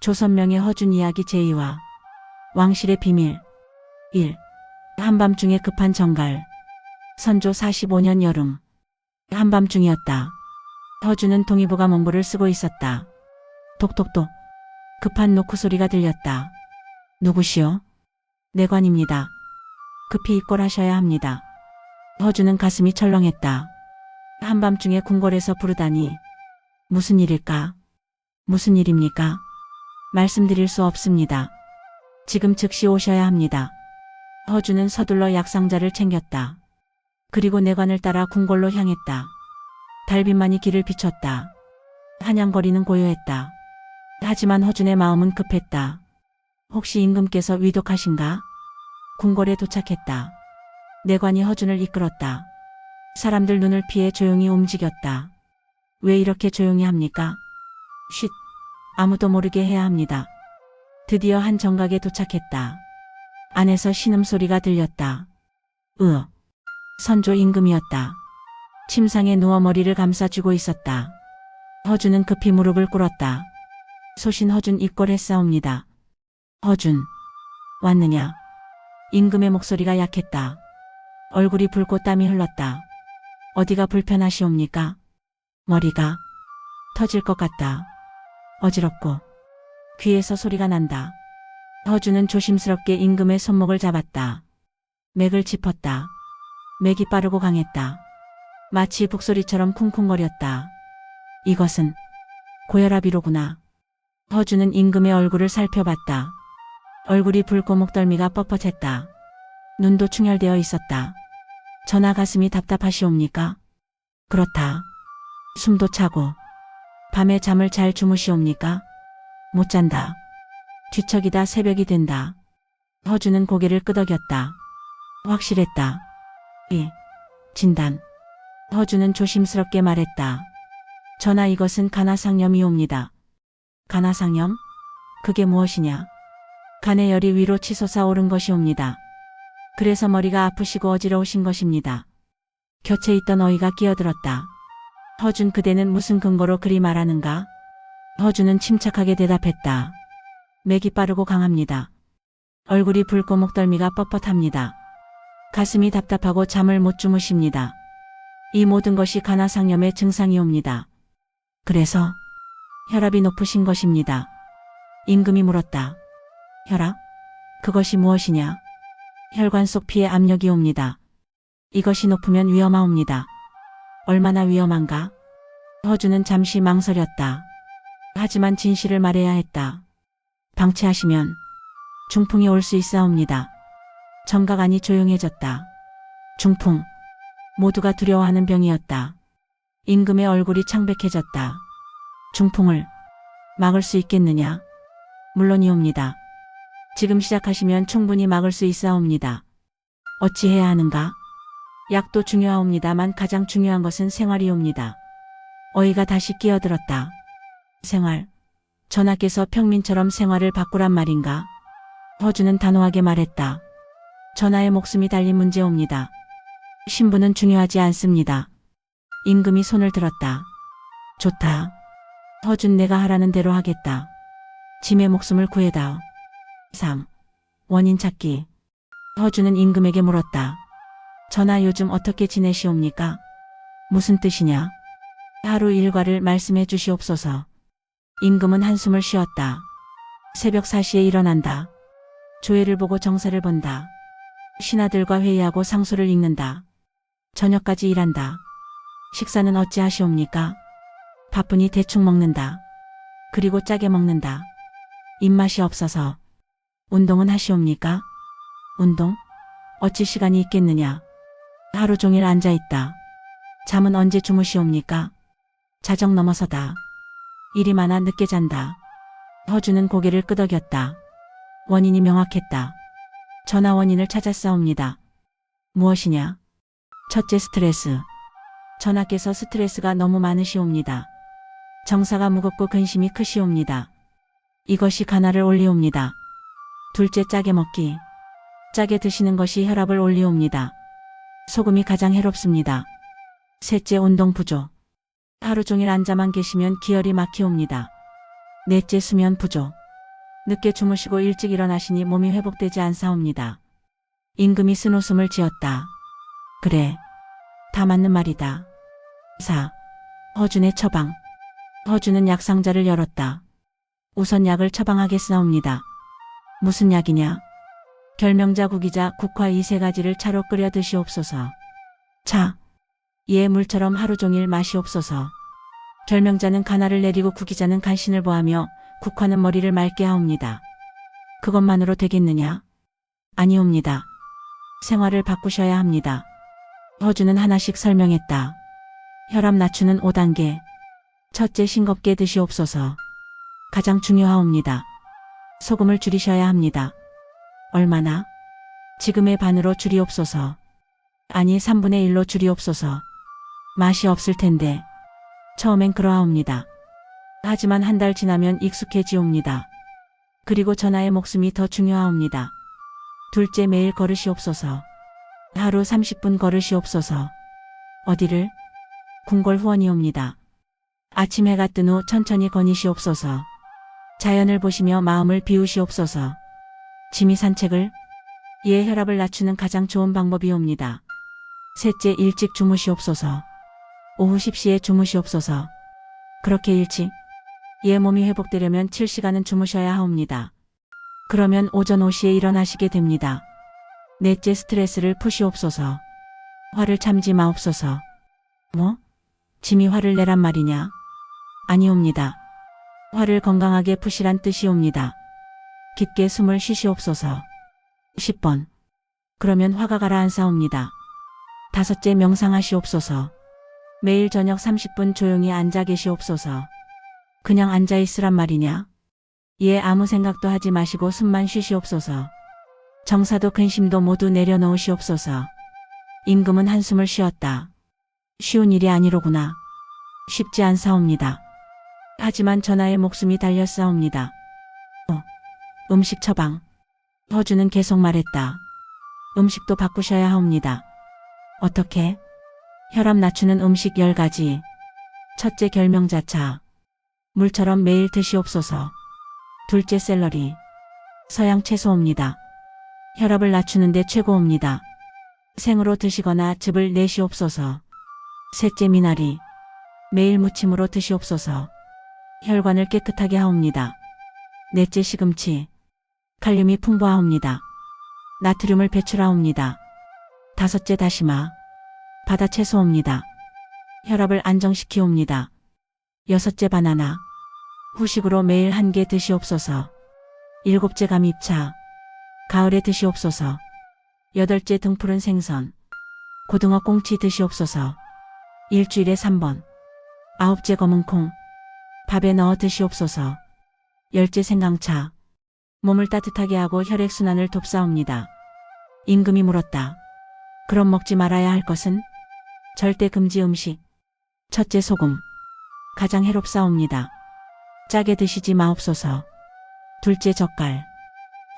조선명의 허준 이야기 제2화 왕실의 비밀 1. 한밤중에 급한 정갈. 선조 45년 여름. 한밤중이었다. 허준은 동의보가 문부를 쓰고 있었다. 톡톡톡. 급한 노크 소리가 들렸다. 누구시오? 내관입니다. 급히 입궐하셔야 합니다. 허준은 가슴이 철렁했다. 한밤중에 궁궐에서 부르다니. 무슨 일일까? 무슨 일입니까? 말씀드릴 수 없습니다. 지금 즉시 오셔야 합니다. 허준은 서둘러 약상자를 챙겼다. 그리고 내관을 따라 궁궐로 향했다. 달빛만이 길을 비췄다. 한양거리는 고요했다. 하지만 허준의 마음은 급했다. 혹시 임금께서 위독하신가? 궁궐에 도착했다. 내관이 허준을 이끌었다. 사람들 눈을 피해 조용히 움직였다. 왜 이렇게 조용히 합니까? 쉿. 아무도 모르게 해야 합니다. 드디어 한 정각에 도착했다. 안에서 신음소리가 들렸다. 선조 임금이었다. 침상에 누워 머리를 감싸쥐고 있었다. 허준은 급히 무릎을 꿇었다. 소신 허준 입궐했사옵니다. 허준. 왔느냐? 임금의 목소리가 약했다. 얼굴이 붉고 땀이 흘렀다. 어디가 불편하시옵니까? 머리가 터질 것 같다. 어지럽고 귀에서 소리가 난다. 허준은 조심스럽게 임금의 손목을 잡았다. 맥을 짚었다. 맥이 빠르고 강했다. 마치 북소리처럼 쿵쿵거렸다. 이것은 고혈압이로구나. 허준은 임금의 얼굴을 살펴봤다. 얼굴이 붉고 목덜미가 뻣뻣했다. 눈도 충혈되어 있었다. 전하 가슴이 답답하시옵니까? 그렇다. 숨도 차고. 밤에 잠을 잘 주무시옵니까? 못 잔다. 뒤척이다 새벽이 된다. 허준은 고개를 끄덕였다. 확실했다. 진단. 허준은 조심스럽게 말했다. 전하 이것은 간화상염이옵니다. 간화상염? 그게 무엇이냐? 간의 열이 위로 치솟아 오른 것이옵니다. 그래서 머리가 아프시고 어지러우신 것입니다. 곁에 있던 어이가 끼어들었다. 허준 그대는 무슨 근거로 그리 말하는가? 허준은 침착하게 대답했다. 맥이 빠르고 강합니다. 얼굴이 붉고 목덜미가 뻣뻣합니다. 가슴이 답답하고 잠을 못 주무십니다. 이 모든 것이 간화상염의 증상이옵니다. 그래서 혈압이 높으신 것입니다. 임금이 물었다. 혈압? 그것이 무엇이냐? 혈관 속 피에 압력이 옵니다. 이것이 높으면 위험하옵니다. 얼마나 위험한가? 허준은 잠시 망설였다. 하지만 진실을 말해야 했다. 방치하시면 중풍이 올 수 있사옵니다. 정각 안이 조용해졌다. 중풍. 모두가 두려워하는 병이었다. 임금의 얼굴이 창백해졌다. 중풍을 막을 수 있겠느냐? 물론이옵니다. 지금 시작하시면 충분히 막을 수 있사옵니다. 어찌해야 하는가? 약도 중요하옵니다만 가장 중요한 것은 생활이옵니다. 어이가 다시 끼어들었다. 생활. 전하께서 평민처럼 생활을 바꾸란 말인가? 허준은 단호하게 말했다. 전하의 목숨이 달린 문제옵니다. 신분은 중요하지 않습니다. 임금이 손을 들었다. 좋다. 허준 내가 하라는 대로 하겠다. 짐의 목숨을 구해다오. 3. 원인 찾기. 허준은 임금에게 물었다. 전하 요즘 어떻게 지내시옵니까? 무슨 뜻이냐? 하루 일과를 말씀해 주시옵소서. 임금은 한숨을 쉬었다. 새벽 4시에 일어난다. 조회를 보고 정사를 본다. 신하들과 회의하고 상소를 읽는다. 저녁까지 일한다. 식사는 어찌 하시옵니까? 바쁘니 대충 먹는다. 그리고 짜게 먹는다. 입맛이 없어서. 운동은 하시옵니까? 운동? 어찌 시간이 있겠느냐? 하루 종일 앉아있다. 잠은 언제 주무시옵니까? 자정 넘어서다. 일이 많아 늦게 잔다. 허준은 고개를 끄덕였다. 원인이 명확했다. 전하 원인을 찾았사옵니다. 무엇이냐? 첫째 스트레스. 전하께서 스트레스가 너무 많으시옵니다. 정사가 무겁고 근심이 크시옵니다. 이것이 간화를 올리옵니다. 둘째 짜게 먹기. 짜게 드시는 것이 혈압을 올리옵니다. 소금이 가장 해롭습니다. 셋째 운동 부족. 하루 종일 앉아만 계시면 기혈이 막히옵니다. 넷째 수면 부족. 늦게 주무시고 일찍 일어나시니 몸이 회복되지 않사옵니다. 임금이 쓴웃음을 지었다. 그래. 다 맞는 말이다. 4. 허준의 처방. 허준은 약상자를 열었다. 우선 약을 처방하겠사옵니다. 무슨 약이냐? 결명자 국이자 국화 이 세 가지를 차로 끓여 드시옵소서. 차. 이에 물처럼 하루 종일 마시옵소서. 결명자는 간화를 내리고 국이자는 간신을 보하며 국화는 머리를 맑게 하옵니다. 그것만으로 되겠느냐? 아니옵니다. 생활을 바꾸셔야 합니다. 허준은 하나씩 설명했다. 혈압 낮추는 5단계. 첫째, 싱겁게 드시옵소서. 가장 중요하옵니다. 소금을 줄이셔야 합니다. 얼마나? 지금의 반으로 줄이옵소서. 아니 3분의 1로 줄이옵소서. 맛이 없을 텐데. 처음엔 그러하옵니다. 하지만 한 달 지나면 익숙해지옵니다. 그리고 전하의 목숨이 더 중요하옵니다. 둘째, 매일 걸으시옵소서. 하루 30분 걸으시옵소서. 어디를? 궁궐 후원이옵니다. 아침 해가 뜬 후 천천히 거니시옵소서. 자연을 보시며 마음을 비우시옵소서. 지미 산책을? 이에 혈압을 낮추는 가장 좋은 방법이옵니다. 셋째, 일찍 주무시옵소서. 오후 10시에 주무시옵소서. 그렇게 일찍? 이에 몸이 회복되려면 7시간은 주무셔야 하옵니다. 그러면 오전 5시에 일어나시게 됩니다. 넷째, 스트레스를 푸시옵소서. 화를 참지 마옵소서. 뭐? 짐이 화를 내란 말이냐? 아니옵니다. 화를 건강하게 푸시란 뜻이옵니다. 깊게 숨을 쉬시옵소서. 10번. 그러면 화가 가라앉사옵니다. 다섯째, 명상하시옵소서. 매일 저녁 30분 조용히 앉아 계시옵소서. 그냥 앉아 있으란 말이냐? 이에 아무 생각도 하지 마시고 숨만 쉬시옵소서. 정사도 근심도 모두 내려놓으시옵소서. 임금은 한숨을 쉬었다. 쉬운 일이 아니로구나. 쉽지 않사옵니다. 하지만 전하의 목숨이 달렸사옵니다. 음식 처방. 허준은 계속 말했다. 음식도 바꾸셔야 하옵니다. 어떻게? 혈압 낮추는 음식 10가지. 첫째, 결명자차. 물처럼 매일 드시옵소서. 둘째, 샐러리. 서양 채소옵니다. 혈압을 낮추는데 최고옵니다. 생으로 드시거나 즙을 내시옵소서. 셋째, 미나리. 매일 무침으로 드시옵소서. 혈관을 깨끗하게 하옵니다. 넷째, 시금치. 칼륨이 풍부하옵니다. 나트륨을 배출하옵니다. 다섯째, 다시마. 바다 채소옵니다. 혈압을 안정시키옵니다. 여섯째, 바나나. 후식으로 매일 1개 드시옵소서. 일곱째, 감잎차. 가을에 드시옵소서. 여덟째, 등푸른 생선. 고등어 꽁치 드시옵소서. 일주일에 3번. 아홉째, 검은콩. 밥에 넣어 드시옵소서. 열째, 생강차. 몸을 따뜻하게 하고 혈액순환을 돕사옵니다. 임금이 물었다. 그럼 먹지 말아야 할 것은? 절대 금지 음식. 첫째, 소금. 가장 해롭사옵니다. 짜게 드시지 마옵소서. 둘째, 젓갈.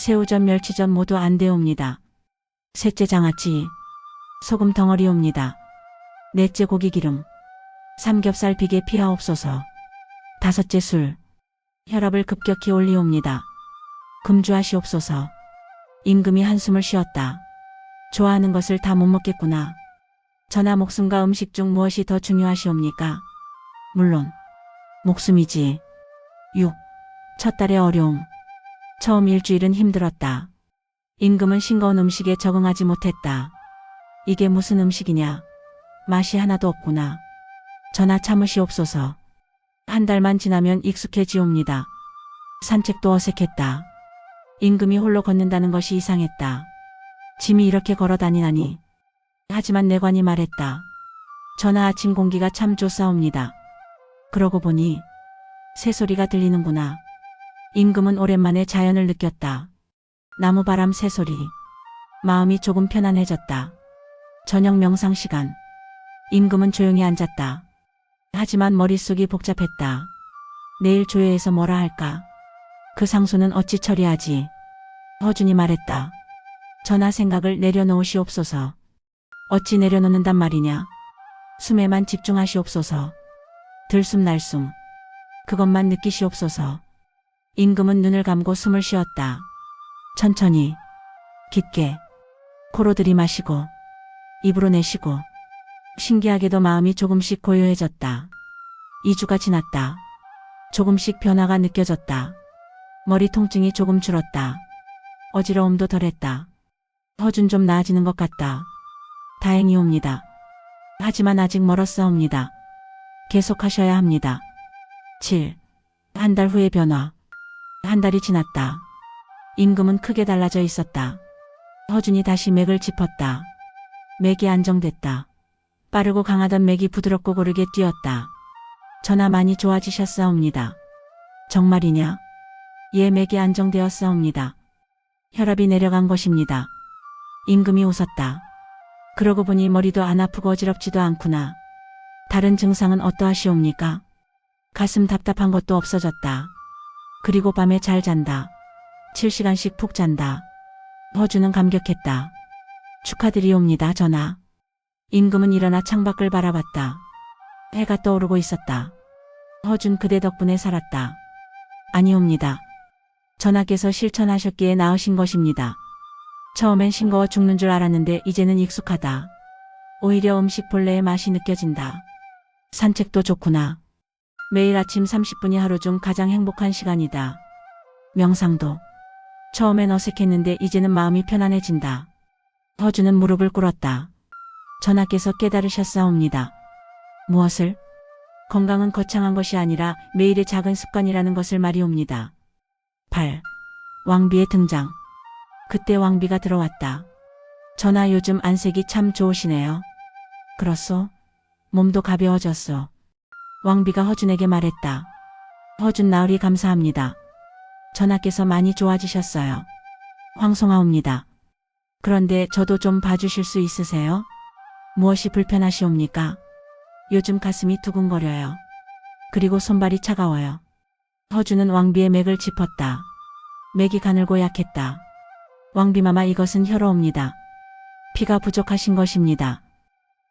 새우젓, 멸치젓 모두 안 되옵니다. 셋째, 장아찌. 소금 덩어리옵니다. 넷째, 고기기름. 삼겹살 비계 피하옵소서. 다섯째, 술. 혈압을 급격히 올리옵니다. 금주하시옵소서. 임금이 한숨을 쉬었다. 좋아하는 것을 다 못 먹겠구나. 전하, 목숨과 음식 중 무엇이 더 중요하시옵니까? 물론 목숨이지. 6. 첫 달의 어려움. 처음 일주일은 힘들었다. 임금은 싱거운 음식에 적응하지 못했다. 이게 무슨 음식이냐? 맛이 하나도 없구나. 전하, 참으시옵소서. 한 달만 지나면 익숙해지옵니다. 산책도 어색했다. 임금이 홀로 걷는다는 것이 이상했다. 짐이 이렇게 걸어 다니나니. 하지만 내관이 말했다. 전하, 아침 공기가 참 좋사옵니다. 그러고 보니 새소리가 들리는구나. 임금은 오랜만에 자연을 느꼈다. 나무바람, 새소리. 마음이 조금 편안해졌다. 저녁 명상 시간. 임금은 조용히 앉았다. 하지만 머릿속이 복잡했다. 내일 조회에서 뭐라 할까? 그 상소는 어찌 처리하지? 허준이 말했다. 전하, 생각을 내려놓으시옵소서. 어찌 내려놓는단 말이냐? 숨에만 집중하시옵소서. 들숨 날숨. 그것만 느끼시옵소서. 임금은 눈을 감고 숨을 쉬었다. 천천히, 깊게, 코로 들이마시고, 입으로 내쉬고, 신기하게도 마음이 조금씩 고요해졌다. 2주가 지났다. 조금씩 변화가 느껴졌다. 머리 통증이 조금 줄었다. 어지러움도 덜했다. 허준 좀 나아지는 것 같다. 다행이옵니다. 하지만 아직 멀었사옵니다. 계속하셔야 합니다. 7. 한 달 후의 변화. 한 달이 지났다. 임금은 크게 달라져 있었다. 허준이 다시 맥을 짚었다. 맥이 안정됐다. 빠르고 강하던 맥이 부드럽고 고르게 뛰었다. 전하 많이 좋아지셨사옵니다. 정말이냐? 예, 맥이 안정되었사옵니다. 혈압이 내려간 것입니다. 임금이 웃었다. 그러고 보니 머리도 안 아프고 어지럽지도 않구나. 다른 증상은 어떠하시옵니까? 가슴 답답한 것도 없어졌다. 그리고 밤에 잘 잔다. 7시간씩 푹 잔다. 허준은 감격했다. 축하드리옵니다, 전하. 임금은 일어나 창밖을 바라봤다. 해가 떠오르고 있었다. 허준 그대 덕분에 살았다. 아니옵니다. 전하께서 실천하셨기에 나으신 것입니다. 처음엔 싱거워 죽는 줄 알았는데 이제는 익숙하다. 오히려 음식 본래의 맛이 느껴진다. 산책도 좋구나. 매일 아침 30분이 하루 중 가장 행복한 시간이다. 명상도. 처음엔 어색했는데 이제는 마음이 편안해진다. 허준은 무릎을 꿇었다. 전하께서 깨달으셨사옵니다. 무엇을? 건강은 거창한 것이 아니라 매일의 작은 습관이라는 것을 말이옵니다. 8. 왕비의 등장. 그때 왕비가 들어왔다. 전하 요즘 안색이 참 좋으시네요. 그렇소? 몸도 가벼워졌소. 왕비가 허준에게 말했다. 허준 나으리 감사합니다. 전하께서 많이 좋아지셨어요. 황송하옵니다. 그런데 저도 좀 봐주실 수 있으세요? 무엇이 불편하시옵니까? 요즘 가슴이 두근거려요. 그리고 손발이 차가워요. 허준은 왕비의 맥을 짚었다. 맥이 가늘고 약했다. 왕비마마 이것은 혈어옵니다. 피가 부족하신 것입니다.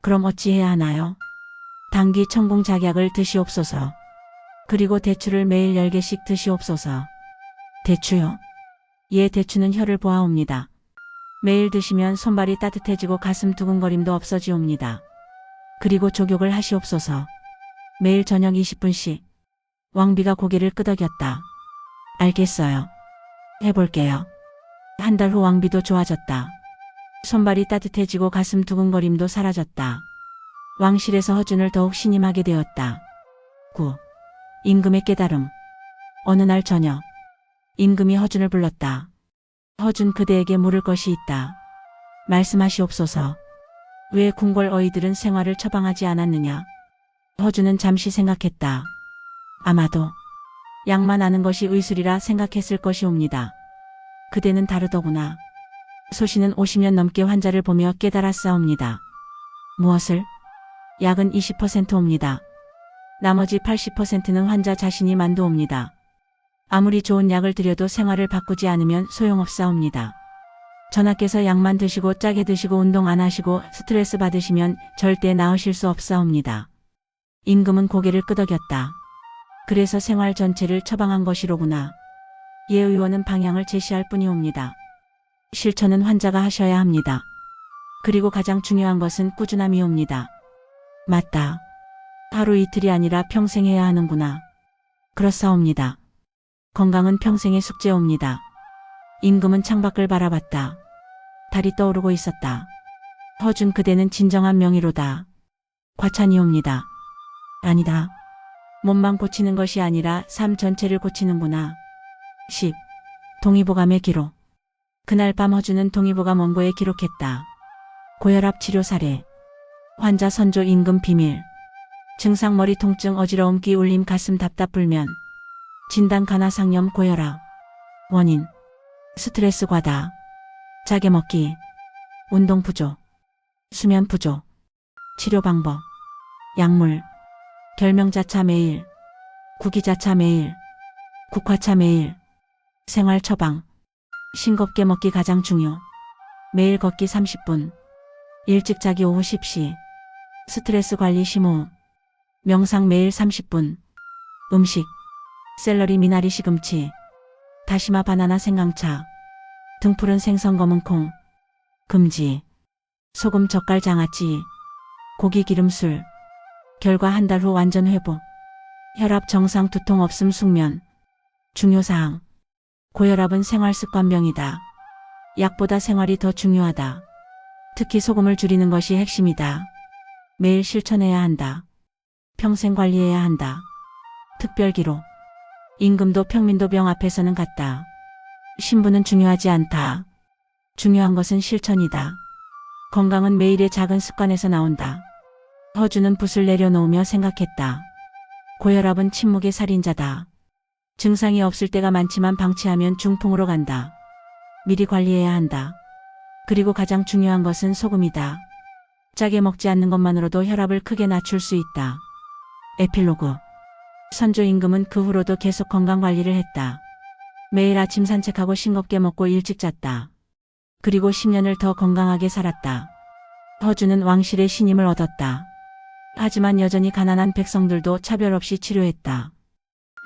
그럼 어찌해야 하나요? 당귀 청궁작약을 드시옵소서. 그리고 대추를 매일 10개씩 드시옵소서. 대추요? 예, 대추는 혈을 보아옵니다. 매일 드시면 손발이 따뜻해지고 가슴 두근거림도 없어지옵니다. 그리고 족욕을 하시옵소서. 매일 저녁 20분씩. 왕비가 고개를 끄덕였다. 알겠어요. 해볼게요. 한 달 후 왕비도 좋아졌다. 손발이 따뜻해지고 가슴 두근거림도 사라졌다. 왕실에서 허준을 더욱 신임하게 되었다. 9. 임금의 깨달음. 어느 날 저녁. 임금이 허준을 불렀다. 허준 그대에게 물을 것이 있다. 말씀하시옵소서. 왜 궁궐 어이들은 생활을 처방하지 않았느냐? 허준은 잠시 생각했다. 아마도 약만 아는 것이 의술이라 생각했을 것이옵니다. 그대는 다르더구나. 소신은 50년 넘게 환자를 보며 깨달았사옵니다. 무엇을? 약은 20%옵니다. 나머지 80%는 환자 자신이 만두옵니다. 아무리 좋은 약을 드려도 생활을 바꾸지 않으면 소용없사옵니다. 전하께서 약만 드시고 짜게 드시고 운동 안 하시고 스트레스 받으시면 절대 나으실 수 없사옵니다. 임금은 고개를 끄덕였다. 그래서 생활 전체를 처방한 것이로구나. 예, 의원은 방향을 제시할 뿐이옵니다. 실천은 환자가 하셔야 합니다. 그리고 가장 중요한 것은 꾸준함이옵니다. 맞다. 하루 이틀이 아니라 평생 해야 하는구나. 그렇사옵니다. 건강은 평생의 숙제옵니다. 임금은 창밖을 바라봤다. 달이 떠오르고 있었다. 허준 그대는 진정한 명의로다. 과찬이옵니다. 아니다. 몸만 고치는 것이 아니라 삶 전체를 고치는구나. 10. 동의보감의 기록. 그날 밤 허준은 동의보감 원고에 기록했다. 고혈압 치료 사례. 환자 선조 임금 비밀. 증상 머리 통증 어지러움 귀 울림 가슴 답답 불면. 진단 간화상염 고혈압. 원인. 스트레스 과다. 짜게 먹기. 운동 부족. 수면 부족. 치료 방법. 약물. 결명자차 매일. 구기자차 매일. 국화차 매일. 생활 처방. 싱겁게 먹기 가장 중요. 매일 걷기 30분. 일찍 자기 오후 10시. 스트레스 관리 심호흡. 명상 매일 30분. 음식. 샐러리 미나리 시금치. 다시마 바나나 생강차, 등푸른 생선 검은 콩, 금지, 소금 젓갈 장아찌, 고기 기름술. 결과 한 달 후 완전 회복. 혈압 정상 두통 없음 숙면. 중요사항. 고혈압은 생활습관병이다. 약보다 생활이 더 중요하다. 특히 소금을 줄이는 것이 핵심이다. 매일 실천해야 한다. 평생 관리해야 한다. 특별기록. 임금도 평민도 병 앞에서는 같다. 신분은 중요하지 않다. 중요한 것은 실천이다. 건강은 매일의 작은 습관에서 나온다. 허주는 붓을 내려놓으며 생각했다. 고혈압은 침묵의 살인자다. 증상이 없을 때가 많지만 방치하면 중풍으로 간다. 미리 관리해야 한다. 그리고 가장 중요한 것은 소금이다. 짜게 먹지 않는 것만으로도 혈압을 크게 낮출 수 있다. 에필로그. 선조 임금은 그 후로도 계속 건강관리를 했다. 매일 아침 산책하고 싱겁게 먹고 일찍 잤다. 그리고 10년을 더 건강하게 살았다. 허주는 왕실의 신임을 얻었다. 하지만 여전히 가난한 백성들도 차별 없이 치료했다.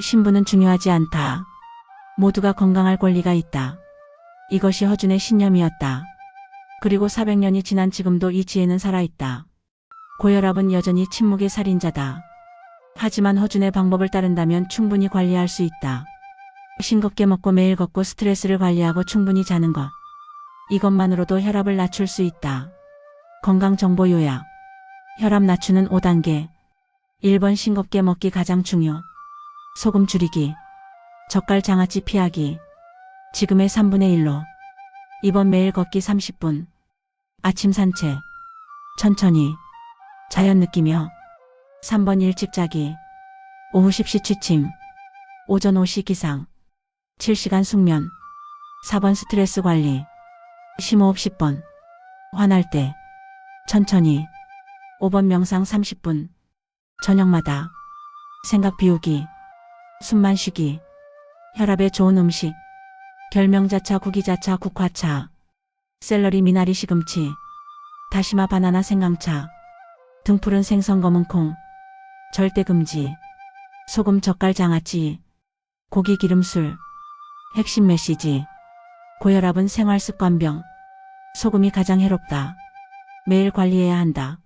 신분은 중요하지 않다. 모두가 건강할 권리가 있다. 이것이 허준의 신념이었다. 그리고 400년이 지난 지금도 이 지혜는 살아있다. 고혈압은 여전히 침묵의 살인자다. 하지만 허준의 방법을 따른다면 충분히 관리할 수 있다. 싱겁게 먹고 매일 걷고 스트레스를 관리하고 충분히 자는 것. 이것만으로도 혈압을 낮출 수 있다. 건강정보 요약. 혈압 낮추는 5단계. 1번 싱겁게 먹기 가장 중요. 소금 줄이기. 젓갈 장아찌 피하기. 지금의 3분의 1로. 2번 매일 걷기 30분. 아침 산책. 천천히. 자연 느끼며. 3번 일찍 자기. 오후 10시 취침. 오전 5시 기상. 7시간 숙면. 4번 스트레스 관리. 심호흡 10번. 화날 때. 천천히. 5번 명상 30분. 저녁마다. 생각 비우기. 숨만 쉬기. 혈압에 좋은 음식. 결명자차 구기자차 국화차. 샐러리 미나리 시금치. 다시마 바나나 생강차. 등푸른 생선 검은 콩. 절대 금지. 소금 젓갈 장아찌. 고기 기름술. 핵심 메시지. 고혈압은 생활습관병. 소금이 가장 해롭다. 매일 관리해야 한다.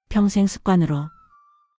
평생 습관으로.